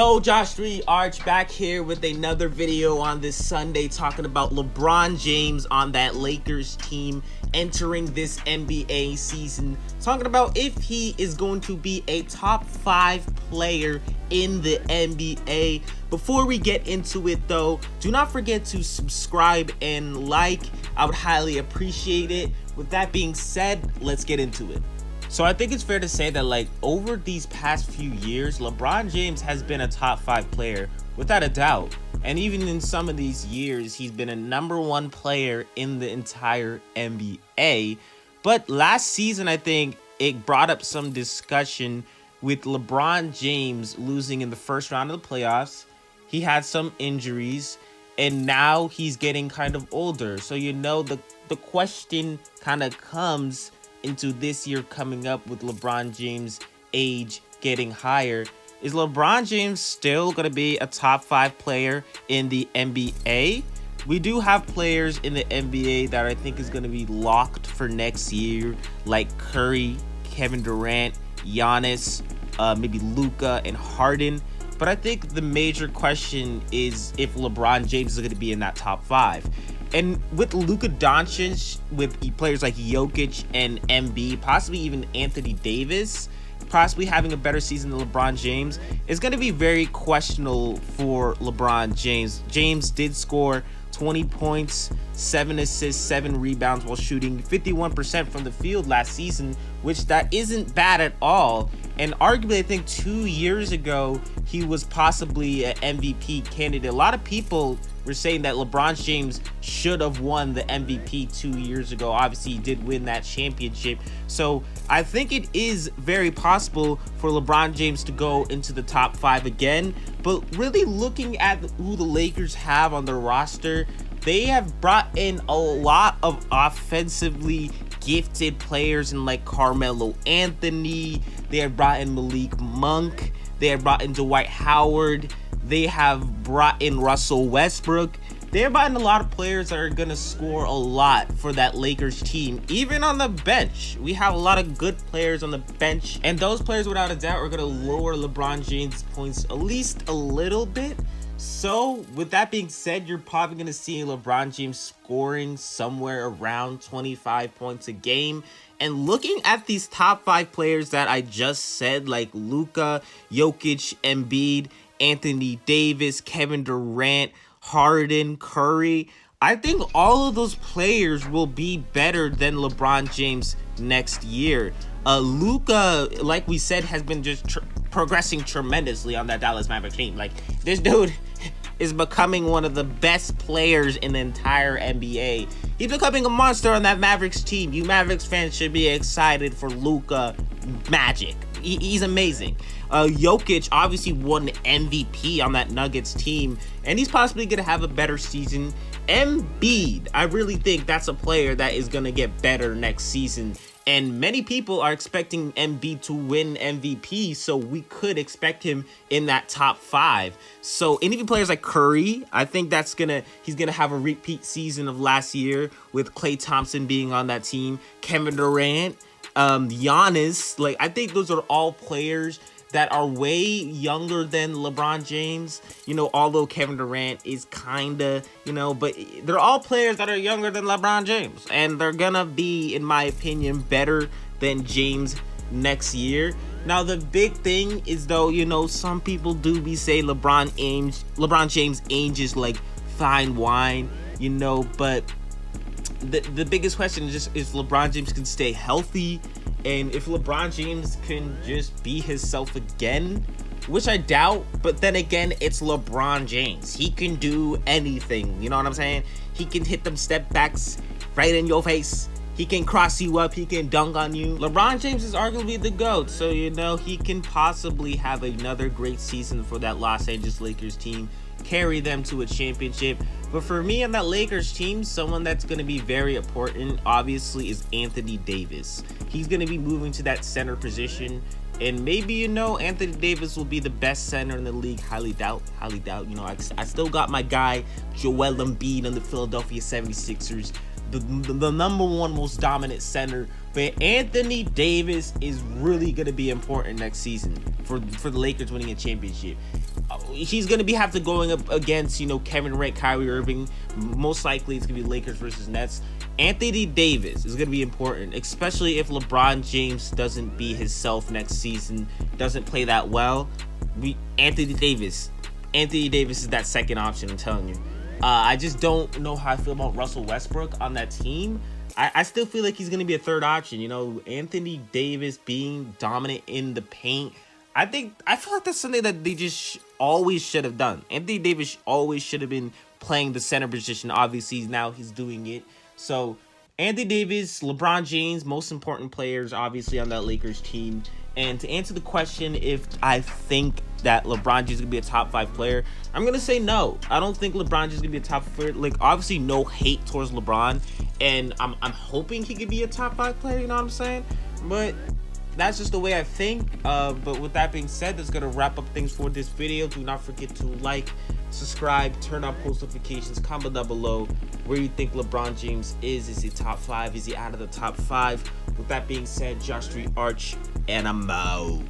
Yo, Josh 3 Arch back here with another video on this Sunday talking about LeBron James on that Lakers team entering this NBA season, talking about if he is going to be a top 5 player in the NBA. Before we get into it though, do not forget to subscribe and like. I would highly appreciate it. With that being said, let's get into it. So I think it's fair to say that over these past few years, LeBron James has been a top 5 player without a doubt. And even in some of these years, he's been a #1 player in the entire NBA. But last season, I think it brought up some discussion with LeBron James losing in the first round of the playoffs. He had some injuries and now he's getting kind of older. So, the question kind of comes into this year coming up with LeBron James' age getting higher. Is LeBron James still going to be a top 5 player in the NBA? We do have players in the NBA that I think is going to be locked for next year, like Curry, Kevin Durant, Giannis, maybe Luka and Harden. But I think the major question is if LeBron James is going to be in that top 5. And with Luka Doncic, with players like Jokic and Embiid, possibly even Anthony Davis, possibly having a better season than LeBron James, is going to be very questionable for LeBron James. James did score 20 points, 7 assists, 7 rebounds while shooting 51% from the field last season, which that isn't bad at all. And arguably, I think 2 years ago, he was possibly an MVP candidate. A lot of people were saying that LeBron James should have won the MVP 2 years ago. Obviously, he did win that championship. So I think it is very possible for LeBron James to go into the top 5 again. But really looking at who the Lakers have on their roster, they have brought in a lot of offensively gifted players in like Carmelo Anthony. They have brought in Malik Monk. They have brought in Dwight Howard. They have brought in Russell Westbrook. They're brought in a lot of players that are going to score a lot for that Lakers team. Even on the bench, we have a lot of good players on the bench. And those players, without a doubt, are going to lower LeBron James' points at least a little bit. So, with that being said, you're probably going to see LeBron James scoring somewhere around 25 points a game. And looking at these top 5 players that I just said, like Luka, Jokic, Embiid, Anthony Davis, Kevin Durant, Harden, Curry, I think all of those players will be better than LeBron James next year. Luka, like we said, has been just progressing tremendously on that Dallas Mavericks team. Like, this dude is becoming one of the best players in the entire NBA. He's becoming a monster on that Mavericks team. You Mavericks fans should be excited for Luka Magic. He's amazing. Jokic obviously won MVP on that Nuggets team, and he's possibly going to have a better season. Embiid, I really think that's a player that is going to get better next season. And many people are expecting Embiid to win MVP, so we could expect him in that top 5. So, and even players like Curry, I think he's gonna have a repeat season of last year with Klay Thompson being on that team. Kevin Durant, Giannis, I think those are all players that are way younger than LeBron James, although Kevin Durant is kinda, but they're all players that are younger than LeBron James, and they're gonna be, in my opinion, better than James next year. Now, the big thing is, though, some people do be saying LeBron James ages like fine wine, but the biggest question is just if LeBron James can stay healthy. And if LeBron James can just be himself again, which I doubt, but then again, it's LeBron James. He can do anything, you know what I'm saying? He can hit them step backs right in your face. He can cross you up. He can dunk on you. LeBron James is arguably the GOAT, so, he can possibly have another great season for that Los Angeles Lakers team, carry them to a championship. But for me on that Lakers team, someone that's going to be very important, obviously, is Anthony Davis. He's going to be moving to that center position. And maybe, Anthony Davis will be the best center in the league. Highly doubt. I still got my guy, Joel Embiid on the Philadelphia 76ers. The #1 most dominant center. But Anthony Davis is really going to be important next season for the Lakers winning a championship. he's gonna have to going up against, you know, Kevin Durant, Kyrie Irving. Most likely it's gonna be Lakers versus Nets. Anthony Davis is gonna be important, especially if LeBron James doesn't be himself next season, doesn't play that well. Anthony Davis is that second option, I'm telling you. I just don't know how I feel about Russell Westbrook on that team. I still feel like he's going to be a third option. You know, Anthony Davis being dominant in the paint. I feel like that's something that they just always should have done. Anthony Davis always should have been playing the center position. Obviously, now he's doing it. So, Anthony Davis, LeBron James, most important players, obviously, on that Lakers team. And to answer the question if I think that LeBron James is going to be a top 5 player, I'm going to say no. I don't think LeBron James is going to be a top 5 player. Like, obviously, no hate towards LeBron. And I'm hoping he could be a top 5 player, you know what I'm saying? But that's just the way I think. But with that being said, that's going to wrap up things for this video. Do not forget to like, subscribe, turn on post notifications, comment down below where you think LeBron James is. Is he top 5? Is he out of the top 5? With that being said, Josh Street Arch, and I'm out.